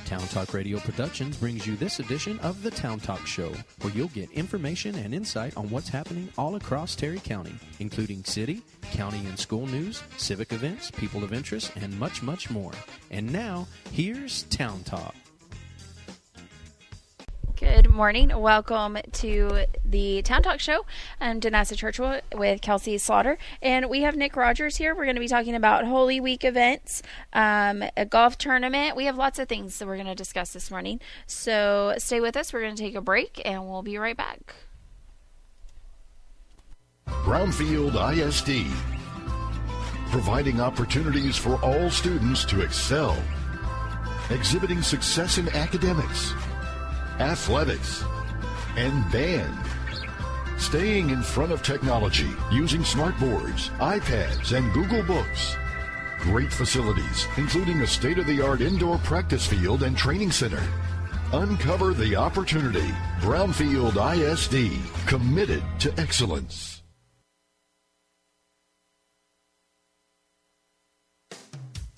Town Talk Radio Productions brings you this edition of the Town Talk Show, where you'll get information and insight on what's happening all across Terry County, including city, county and school news, civic events, people of interest, and much, much more. And now, here's Town Talk. Good morning. Welcome to the Town Talk Show. I'm Danessa Churchill with Kelsey Slaughter, and we have Nick Rogers here. We're going to be talking about Holy Week events, a golf tournament. We have lots of things that we're going to discuss this morning. So stay with us. We're going to take a break, and we'll be right back. Brownfield ISD, providing opportunities for all students to excel, exhibiting success in academics, athletics, and band. Staying in front of technology using smartboards, iPads, and Google Books. Great facilities, including a state-of-the-art indoor practice field and training center. Uncover the opportunity. Brownfield ISD, committed to excellence.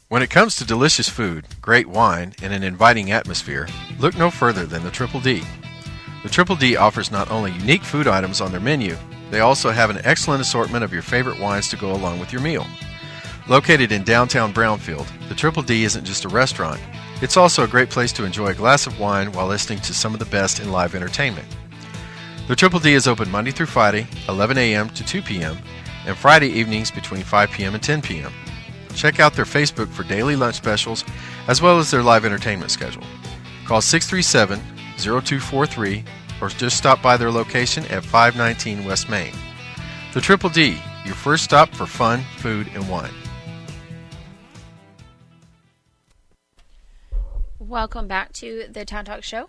When it comes to delicious food, great wine, and an inviting atmosphere, look no further than the Triple D. The Triple D offers not only unique food items on their menu, they also have an excellent assortment of your favorite wines to go along with your meal. Located in downtown Brownfield, the Triple D isn't just a restaurant, it's also a great place to enjoy a glass of wine while listening to some of the best in live entertainment. The Triple D is open Monday through Friday, 11 a.m. to 2 p.m., and Friday evenings between 5 p.m. and 10 p.m. Check out their Facebook for daily lunch specials, as well as their live entertainment schedule. Call 637-0243 or just stop by their location at 519 West Main. The Triple D, your first stop for fun, food, and wine. Welcome back to the Town Talk Show.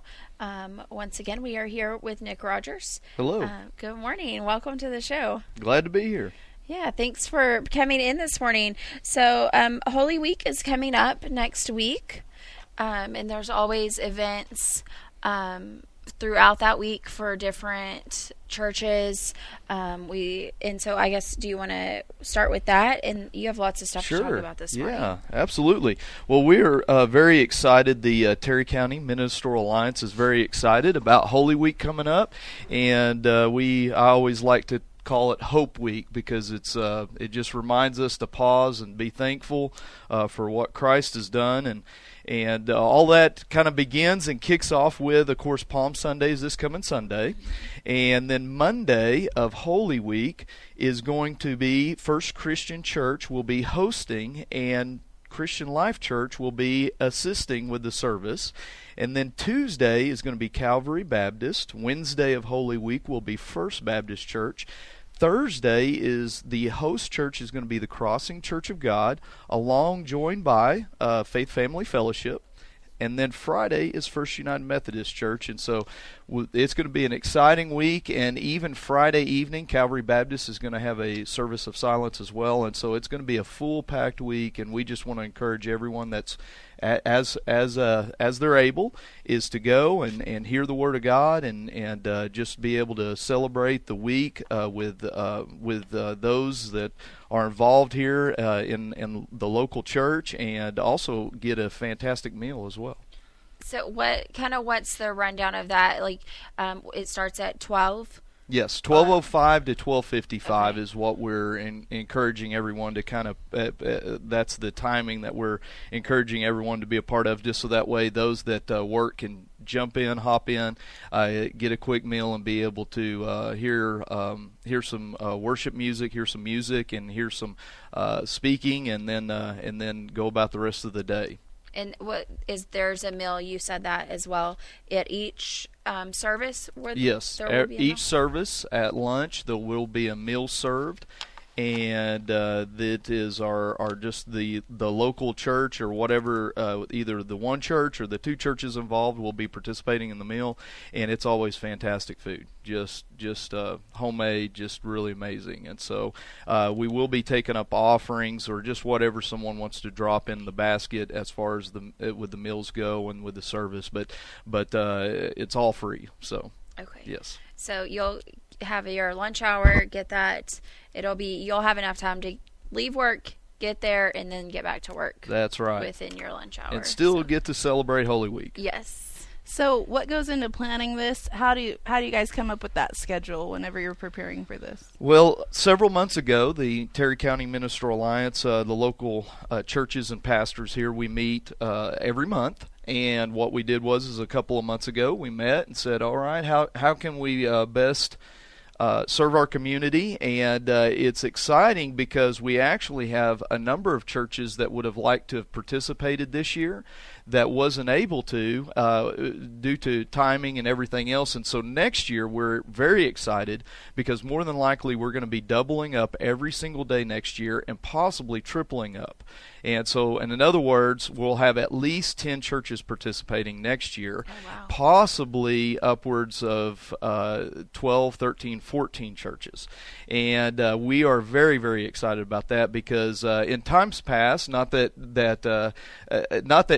Once again, we are here with Nick Rogers. Hello. Good morning. Welcome to the show. Glad to be here. Yeah, thanks for coming in this morning. So, Holy Week is coming up next week, and there's always events throughout that week for different churches. So I guess, do you want to start with that? And you have lots of stuff to talk about this morning. Yeah, absolutely. Well, we are very excited. The Terry County Ministerial Alliance is very excited about Holy Week coming up, and I always like to call it Hope Week because it just reminds us to pause and be thankful for what Christ has done, and all that kind of begins and kicks off with, of course, Palm Sundays this coming Sunday, and then Monday of Holy Week is going to be First Christian Church will be hosting, and Christian Life Church will be assisting with the service. And then Tuesday is going to be Calvary Baptist. Wednesday of Holy Week will be First Baptist Church. Thursday is the host church is going to be the Crossing Church of God, joined by Faith Family Fellowship. And then Friday is First United Methodist Church. And so it's going to be an exciting week. And even Friday evening, Calvary Baptist is going to have a service of silence as well. And so it's going to be a full-packed week. And we just want to encourage everyone that's as they're able is to go and hear the Word of God and just be able to celebrate the week with those that are involved here in the local church, and also get a fantastic meal as well. So what's the rundown of that? Like, it starts at 12? Yes, 12:05 to 12:55 is what we're encouraging everyone to kind of. That's the timing that we're encouraging everyone to be a part of, just so that way those that work can jump in, hop in, get a quick meal, and be able to hear some worship music, hear some music, and hear some speaking, and then go about the rest of the day. And there's a meal, you said that as well, at each service? Yes, each service at lunch there will be a meal served, and that is our just the local church or whatever, either the one church or the two churches involved will be participating in the meal, and it's always fantastic food, just homemade, just really amazing. And so we will be taking up offerings or just whatever someone wants to drop in the basket as far as with the meals go and with the service, but it's all free. So okay, yes. So you'll have your lunch hour, get that. You'll have enough time to leave work, get there and then get back to work. That's right. Within your lunch hour. And still get to celebrate Holy Week. Yes. So what goes into planning this? How do you guys come up with that schedule whenever you're preparing for this? Well, several months ago, the Terry County Ministerial Alliance, the local churches and pastors here, we meet every month. And what we did was a couple of months ago, we met and said, all right, how can we best serve our community? And it's exciting because we actually have a number of churches that would have liked to have participated this year that wasn't able to due to timing and everything else. And so next year we're very excited because more than likely we're going to be doubling up every single day next year and possibly tripling up. And so, and in other words, we'll have at least 10 churches participating next year, possibly upwards of 12, 13, 14 churches. And we are very, very excited about that because in times past, not that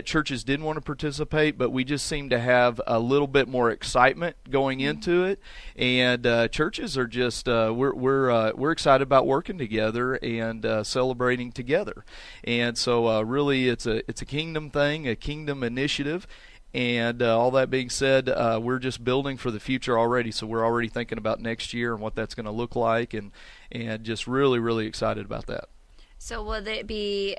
churches didn't want to participate, but we just seem to have a little bit more excitement going into it. And churches are just we're excited about working together and celebrating together. And so really it's a kingdom thing, a kingdom initiative. And all that being said, we're just building for the future already. So we're already thinking about next year and what that's going to look like, and just really, really excited about that. So will it be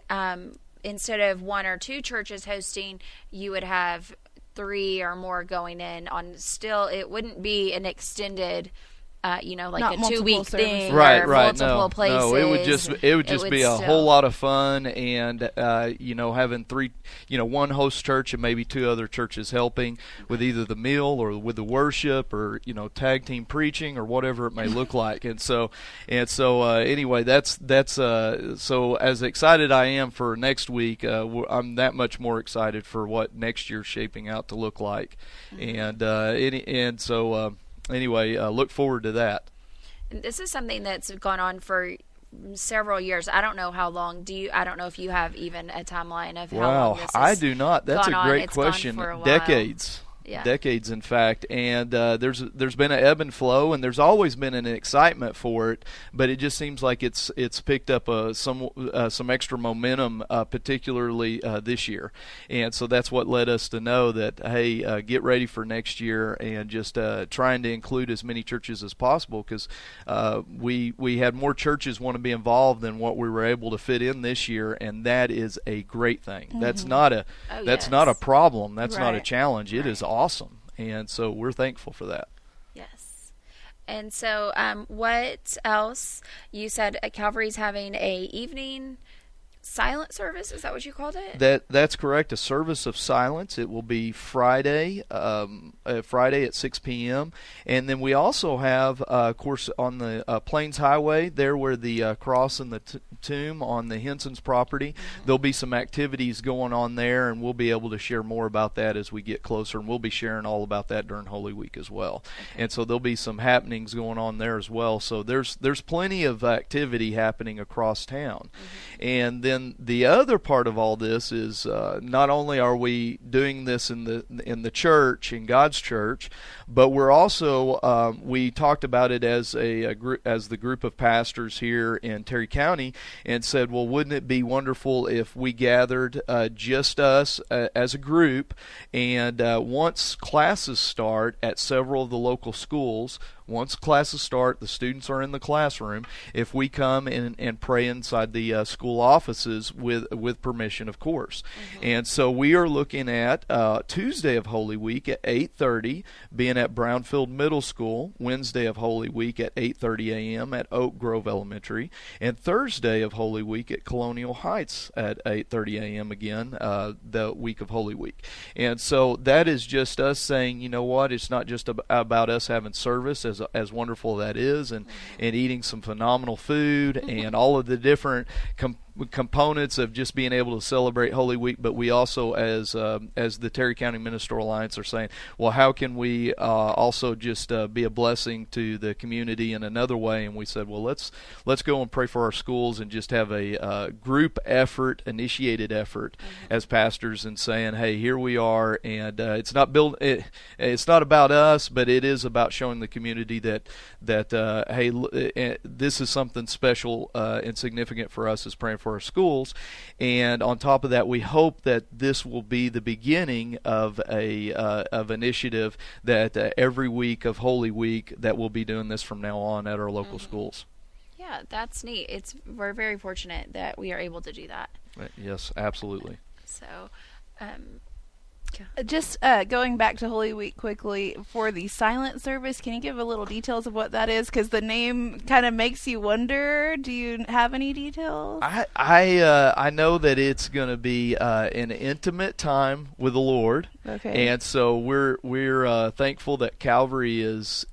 instead of 1 or 2 churches hosting, you would have 3 or more going in on still, it wouldn't be an extended, like not a 2-week thing, right? or Right. multiple places. No, it would just be a whole lot of fun, and having 3, one host church and maybe 2 other churches helping with either the meal or with the worship or tag team preaching or whatever it may look like. And so anyway, that's so as excited I am for next week, I'm that much more excited for what next year's shaping out to look like, and so. Anyway, look forward to that. This is something that's gone on for several years. I don't know how long. I don't know if you have even a timeline of how long this I do not. That's a great it's question. Gone for a while. Decades. Yeah. Decades, in fact, and there's been an ebb and flow, and there's always been an excitement for it, but it just seems like it's picked up some extra momentum, particularly this year, and so that's what led us to know that hey, get ready for next year, and just trying to include as many churches as possible because we had more churches want to be involved than what we were able to fit in this year, and that is a great thing. Mm-hmm. That's not a problem. That's not a challenge. It is awesome, and so we're thankful for that. Yes. And so what else? You said Calvary's having a evening silent service. Is that what you called it? That's correct. A service of silence. It will be Friday at 6 p.m. And then we also have, of course, on the Plains Highway, there where the cross and the tomb on the Henson's property, there'll be some activities going on there, and we'll be able to share more about that as we get closer, and we'll be sharing all about that during Holy Week as well. Okay. And so there'll be some happenings going on there as well. So there's plenty of activity happening across town. And then the other part of all this is not only are we doing this in the church, in God's church, but we're also we talked about it as the group of pastors here in Terry County, and said, well, wouldn't it be wonderful if we gathered just us as a group, and once classes start at several of the local schools, once classes start, the students are in the classroom, if we come and pray inside the school offices with permission, of course. And so we are looking at Tuesday of Holy Week at 8:30, being at Brownfield Middle School, Wednesday of Holy Week at 8:30 a.m. at Oak Grove Elementary, and Thursday of Holy Week at Colonial Heights at 8:30 a.m. again, the week of Holy Week. And so that is just us saying, you know what, it's not just about us having service, as wonderful that is, and eating some phenomenal food and all of the different components of just being able to celebrate Holy Week, but we also, as the Terry County Ministerial Alliance, are saying, well, how can we also just be a blessing to the community in another way? And we said, well, let's go and pray for our schools and just have a group effort, initiated effort as pastors, and saying, hey, here we are, and it's not about us, but it is about showing the community that hey, this is something special and significant for us as praying for for our schools. And on top of that, we hope that this will be the beginning of of initiative that every week of Holy Week that we'll be doing this from now on at our local schools. Yeah, that's neat. We're very fortunate that we are able to do that. Yes, absolutely. So, Just going back to Holy Week quickly, for the silent service, can you give a little details of what that is? Because the name kind of makes you wonder. Do you have any details? I know that it's going to be an intimate time with the Lord. Okay. And so we're thankful that Calvary is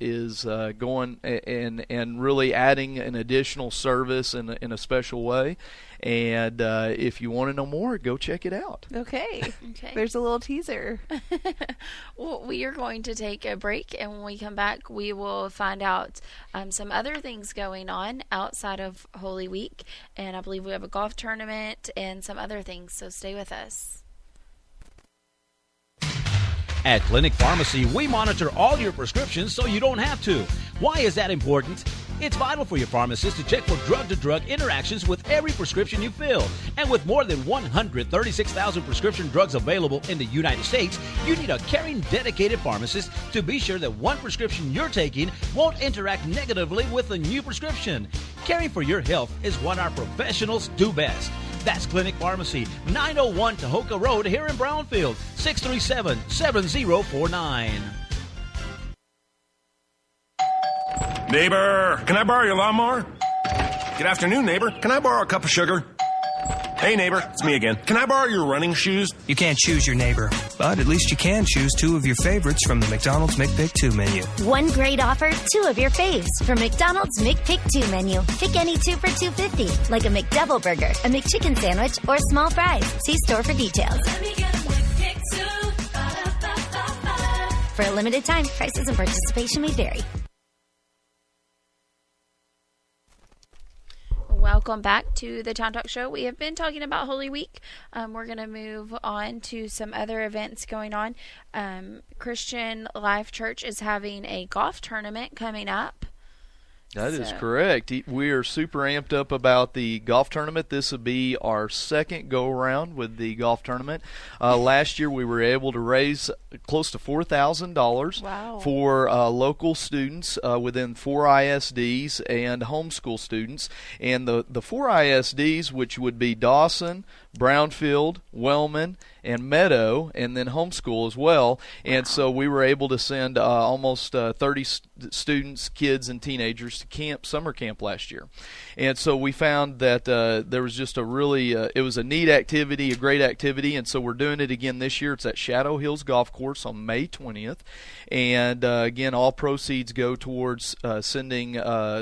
going and really adding an additional service in a special way. And if you want to know more, go check it out. Okay. okay. There's a little teaser. Well, we are going to take a break, and when we come back, we will find out some other things going on outside of Holy Week. And I believe we have a golf tournament and some other things, so stay with us. At Clinic Pharmacy, we monitor all your prescriptions so you don't have to. Why is that important? It's vital for your pharmacist to check for drug-to-drug interactions with every prescription you fill. And with more than 136,000 prescription drugs available in the United States, you need a caring, dedicated pharmacist to be sure that one prescription you're taking won't interact negatively with a new prescription. Caring for your health is what our professionals do best. That's Clinic Pharmacy, 901 Tahoka Road here in Brownfield, 637-7049. Neighbor, can I borrow your lawnmower? Good afternoon, neighbor. Can I borrow a cup of sugar? Hey, neighbor, it's me again. Can I borrow your running shoes? You can't choose your neighbor, but at least you can choose two of your favorites from the McDonald's McPick 2 menu. One great offer, two of your faves from McDonald's McPick 2 menu. Pick any two for $2.50, like a McDouble burger, a McChicken sandwich, or small fries. See store for details. For a limited time, prices and participation may vary. Welcome back to the Town Talk Show. We have been talking about Holy Week. We're going to move on to some other events going on. Christian Life Church is having a golf tournament coming up. That is correct. We are super amped up about the golf tournament. This will be our second go-around with the golf tournament. Last year we were able to raise close to $4,000 for local students within 4 ISDs and homeschool students. And the 4 ISDs, which would be Dawson, Brownfield, Wellman, and Meadow, and then homeschool as well. And so we were able to send almost 30 students, kids, and teenagers to summer camp last year. And so we found that there was just a really, it was a neat activity, a great activity, and so we're doing it again this year. It's at Shadow Hills Golf Course on May 20th. And again, all proceeds go towards sending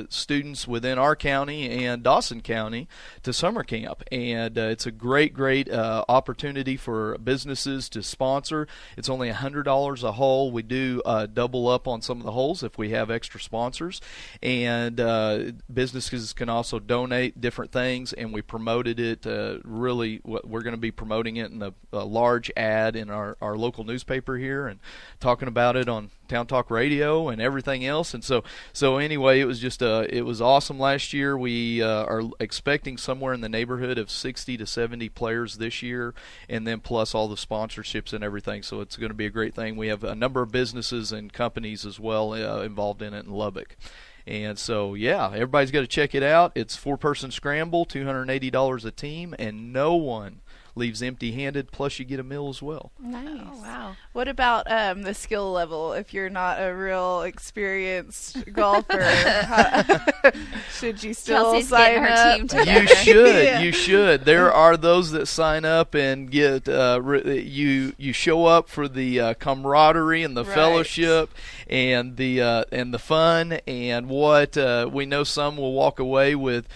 students within our county and Dawson County to summer camp. And it's a great opportunity for businesses to sponsor. It's only $100 a hole. We do double up on some of the holes if we have extra sponsors. And businesses can also donate different things, and we promoted it. Really, we're going to be promoting it in a large ad in our local newspaper here and talking about it on Town Talk Radio and everything else. And so anyway, it was just it was awesome last year. We are expecting somewhere in the neighborhood of 60 to 70 players this year, and then plus all the sponsorships and everything. So it's going to be a great thing. We have a number of businesses and companies as well involved in it in Lubbock. And so, yeah, everybody's got to check it out. It's 4-person scramble, $280 a team, and no one leaves empty-handed, plus you get a meal as well. Nice. Oh, wow. What about the skill level? If you're not a real experienced golfer, should you still Chelsea's sign getting her up? team together. You should. Yeah. You should. There are those that sign up and get you show up for the camaraderie and the fellowship and the fun, and what we know some will walk away with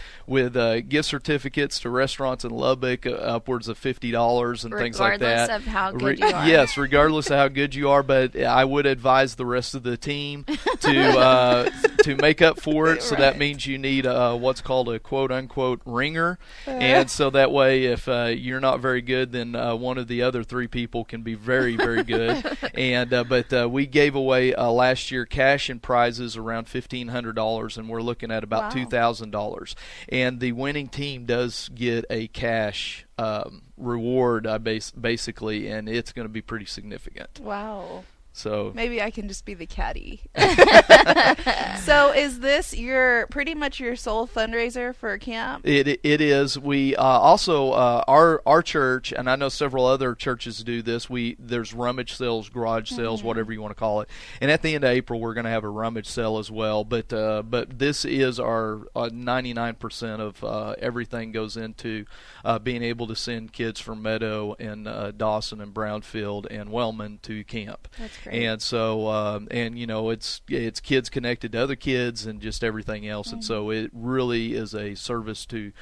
gift certificates to restaurants in Lubbock, upwards of $50 and things like that. Regardless of how good you are. Yes, regardless of how good you are, but I would advise the rest of the team to make up for it. So that means you need need what's called a quote-unquote ringer. And so that way, if you're not very good, then one of the other 3 people can be very, very good. And but we gave away last year cash and prizes around $1,500, and we're looking at about $2,000. And the winning team does get a cash reward, basically, and it's going to be pretty significant. Wow. So maybe I can just be the caddy. So is this pretty much your sole fundraiser for camp? It is. We also our church, and I know several other churches do this. There's rummage sales, garage sales, whatever you want to call it. And at the end of April, we're going to have a rummage sale as well. But this is our 99% of everything goes into being able to send kids from Meadow and Dawson and Brownfield and Wellman to camp. That's great. And so, it's kids connected to other kids and just everything else. And so it really is a service to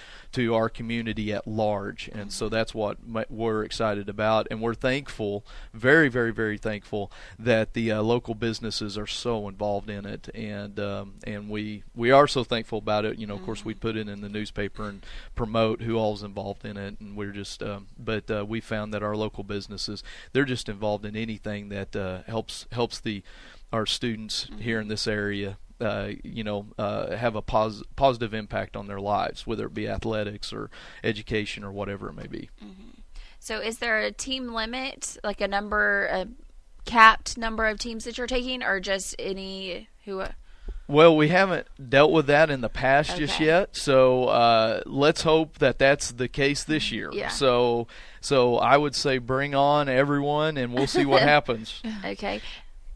our community at large. And so that's what we're excited about. And we're thankful, very, very, very thankful that the local businesses are so involved in it. And we are so thankful about it. Of course, we put it in the newspaper and promote who all's involved in it. And we're just, but we found that our local businesses, they're just involved in anything that helps our students here in this area have a positive impact on their lives, whether it be athletics or education or whatever it may be. So is there a team limit, like a capped number of teams that you're taking, or just any who? Well, we haven't dealt with that in the past just yet, so let's hope that that's the case this year. Yeah. So I would say bring on everyone, and we'll see what happens. Okay.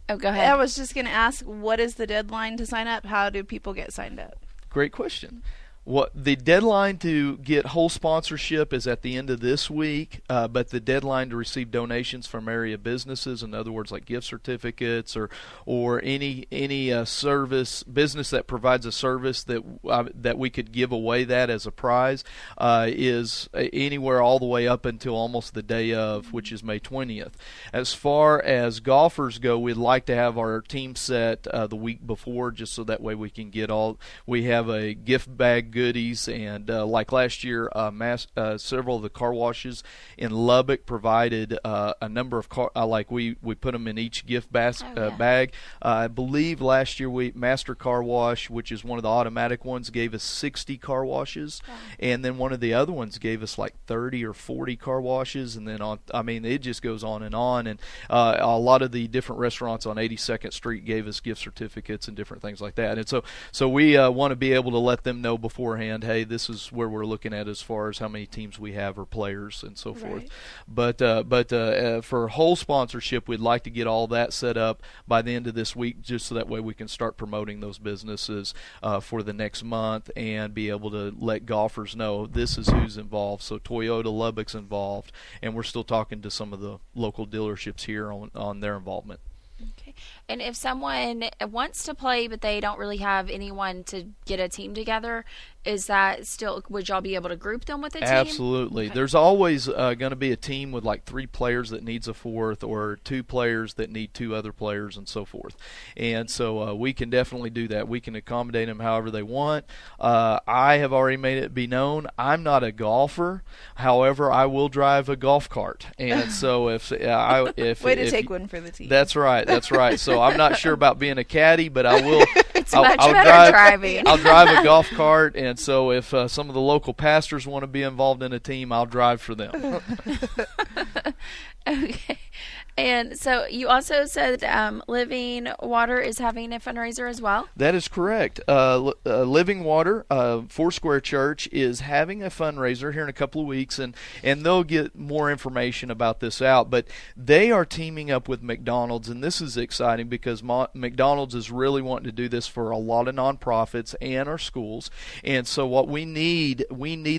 Oh, go ahead. I was just going to ask, what is the deadline to sign up? How do people get signed up? Great question. The deadline to get whole sponsorship is at the end of this week, but the deadline to receive donations from area businesses, in other words, like gift certificates or any business that provides a service that we could give away that as a prize, is anywhere all the way up until almost the day of, which is May 20th. As far as golfers go, we'd like to have our team set the week before, just so that way we can get we have a gift bag goodies, and like last year, several of the car washes in Lubbock provided a number of we put them in each gift bag. I believe last year Master Car Wash, which is one of the automatic ones, gave us 60 car washes, and then one of the other ones gave us like 30 or 40 car washes, and then it just goes on, and a lot of the different restaurants on 82nd Street gave us gift certificates and different things like that. And so we want to be able to let them know beforehand, hey, this is where we're looking at as far as how many teams we have or players and so forth. But for whole sponsorship, we'd like to get all that set up by the end of this week, just so that way we can start promoting those businesses for the next month and be able to let golfers know this is who's involved. So Toyota Lubbock's involved, and we're still talking to some of the local dealerships here on their involvement. Okay. And if someone wants to play but they don't really have anyone to get a team together, is that still, would y'all be able to group them with a team? Absolutely. Okay. There's always going to be a team with like 3 players that needs a fourth, or 2 players that need 2 other players, and so forth. And so we can definitely do that. We can accommodate them however they want. I have already made it be known I'm not a golfer. However, I will drive a golf cart. And so if take one for the team. That's right. So I'm not sure about being a caddy, but I will. It's much better driving. I'll drive a golf cart, and so if some of the local pastors want to be involved in a team, I'll drive for them. Okay. And so you also said Living Water is having a fundraiser as well? That is correct. Living Water, Foursquare Church, is having a fundraiser here in a couple of weeks, and they'll get more information about this out. But they are teaming up with McDonald's, and this is exciting because McDonald's is really wanting to do this for a lot of nonprofits and our schools. And so what we need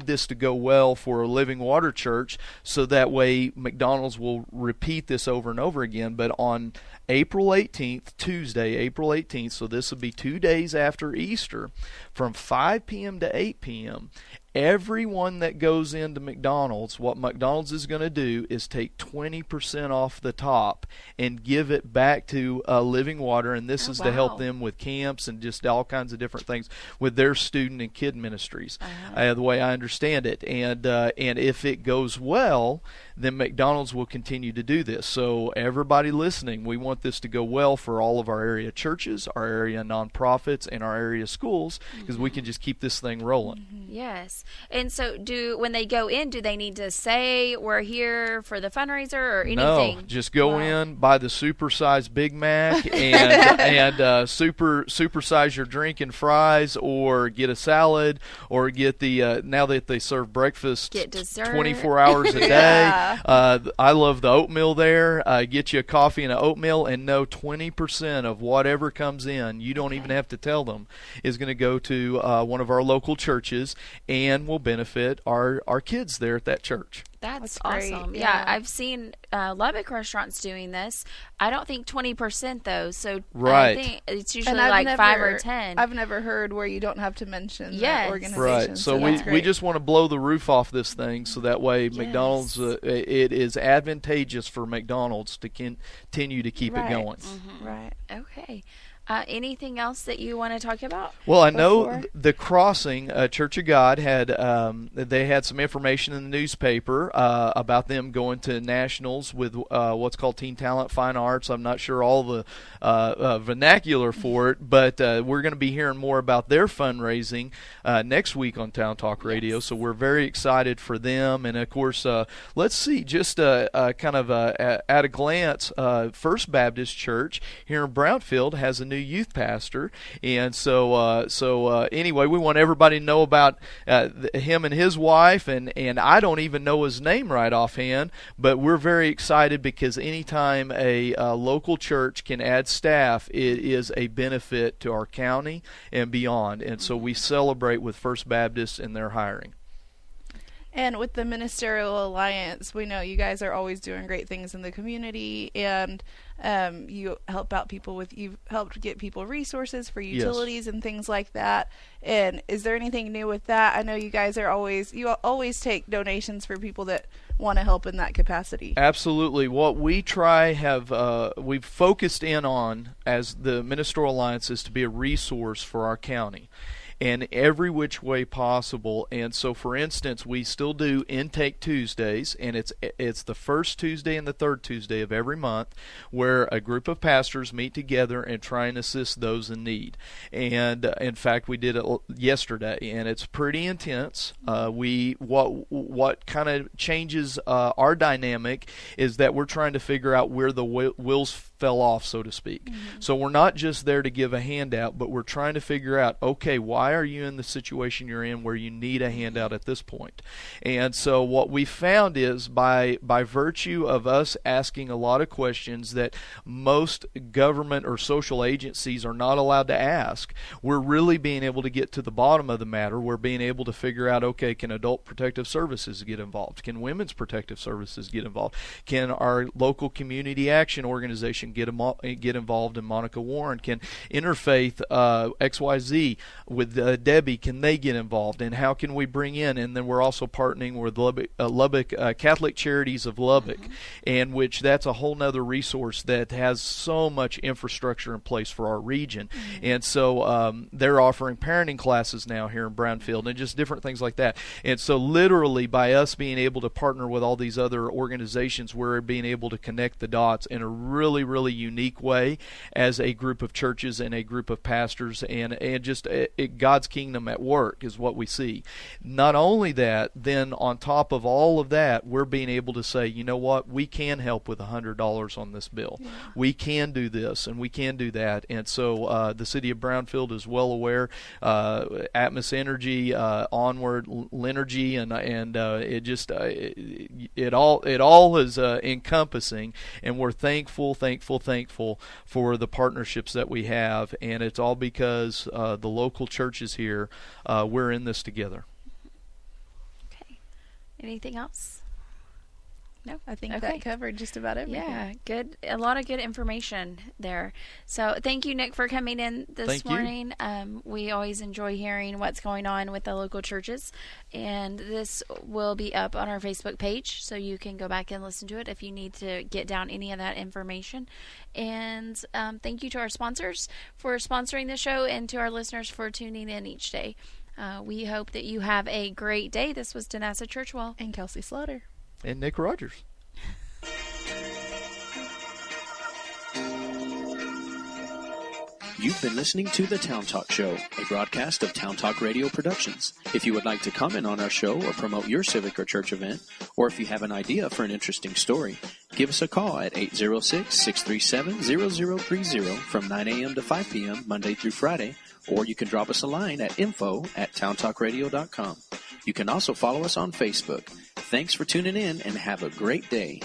this to go well for Living Water Church, so that way McDonald's will repeat this over and over again. But on April 18th, Tuesday, April 18th, so this will be 2 days after Easter, from 5 p.m. to 8 p.m., everyone that goes into McDonald's, what McDonald's is going to do is take 20% off the top and give it back to Living Water, and this is to help them with camps and just all kinds of different things with their student and kid ministries, the way I understand it. And if it goes well, then McDonald's will continue to do this. So everybody listening, we want this to go well for all of our area churches, our area nonprofits, and our area schools, because we can just keep this thing rolling. Yes. And so when they go in, do they need to say we're here for the fundraiser or anything? No, just go in, buy the supersized Big Mac and supersize your drink and fries, or get a salad, or get the now that they serve breakfast, get dessert 24 hours a day. I love the oatmeal there. Get you a coffee and an oatmeal, and know 20% of whatever comes in, you don't even have to tell them, is going to go to one of our local churches and will benefit our kids there at that church. That's great. awesome. Yeah, I've seen Lubbock restaurants doing this. I don't think 20% though. So right. I think it's usually like 5 or 10. I've never heard where you don't have to mention that organization. Right. So we just want to blow the roof off this thing, so that way McDonald's, it is advantageous for McDonald's to continue to keep it going. Right. Okay. Anything else that you want to talk about? Well, I know the Crossing Church of God had they had some information in the newspaper about them going to nationals with what's called Teen Talent Fine Arts. I'm not sure all the vernacular for it, but we're going to be hearing more about their fundraising next week on Town Talk Radio. So we're very excited for them. And of course, let's see, just kind of at a glance, First Baptist Church here in Brownfield has a new youth pastor, and so anyway, we want everybody to know about him and his wife, and I don't even know his name right offhand, but we're very excited because anytime a local church can add staff, it is a benefit to our county and beyond, and so we celebrate with First Baptist and their hiring. And with the Ministerial Alliance, we know you guys are always doing great things in the community, and you help out people you've helped get people resources for utilities and things like that. And is there anything new with that? I know you guys are always take donations for people that want to help in that capacity. Absolutely. What we we've focused in on as the Ministerial Alliance is to be a resource for our county in every which way possible. And so, for instance, we still do Intake Tuesdays, and it's the first Tuesday and the third Tuesday of every month, where a group of pastors meet together and try and assist those in need. And in fact, we did it yesterday, and it's pretty intense. What kind of changes our dynamic is that we're trying to figure out where the wheels fell off, so to speak. So we're not just there to give a handout, but we're trying to figure out, okay, why are you in the situation you're in where you need a handout at this point? And so what we found is by virtue of us asking a lot of questions that most government or social agencies are not allowed to ask, we're really being able to get to the bottom of the matter. We're being able to figure out, okay, can Adult Protective Services get involved? Can Women's Protective Services get involved? Can our local community action organization get involved in Monica Warren? Can Interfaith XYZ with Debbie, can they get involved? And how can we bring in? And then we're also partnering with Lubbock Catholic Charities of Lubbock, and which that's a whole nother resource that has so much infrastructure in place for our region. And so they're offering parenting classes now here in Brownfield and just different things like that. And so literally by us being able to partner with all these other organizations, we're being able to connect the dots in a really, really unique way as a group of churches and a group of pastors, and just God's kingdom at work is what we see. Not only that, then on top of all of that, we're being able to say, you know what, we can help with $100 on this bill. We can do this and we can do that. And so the city of Brownfield is well aware. Atmos Energy, Onward Linergy, and it just it all is encompassing, and we're thankful for the partnerships that we have, and it's all because the local churches here, we're in this together. Okay. Anything else? No, I think that covered just about everything. Yeah, good. A lot of good information there. So thank you, Nick, for coming in this morning. We always enjoy hearing what's going on with the local churches, and this will be up on our Facebook page, so you can go back and listen to it if you need to get down any of that information. And thank you to our sponsors for sponsoring the show, and to our listeners for tuning in each day. We hope that you have a great day. This was Danassa Churchwell and Kelsey Slaughter. And Nick Rogers. You've been listening to The Town Talk Show, a broadcast of Town Talk Radio Productions. If you would like to comment on our show or promote your civic or church event, or if you have an idea for an interesting story, give us a call at 806-637-0030 from 9 a.m. to 5 p.m. Monday through Friday, or you can drop us a line at info@towntalkradio.com. You can also follow us on Facebook. Thanks for tuning in and have a great day.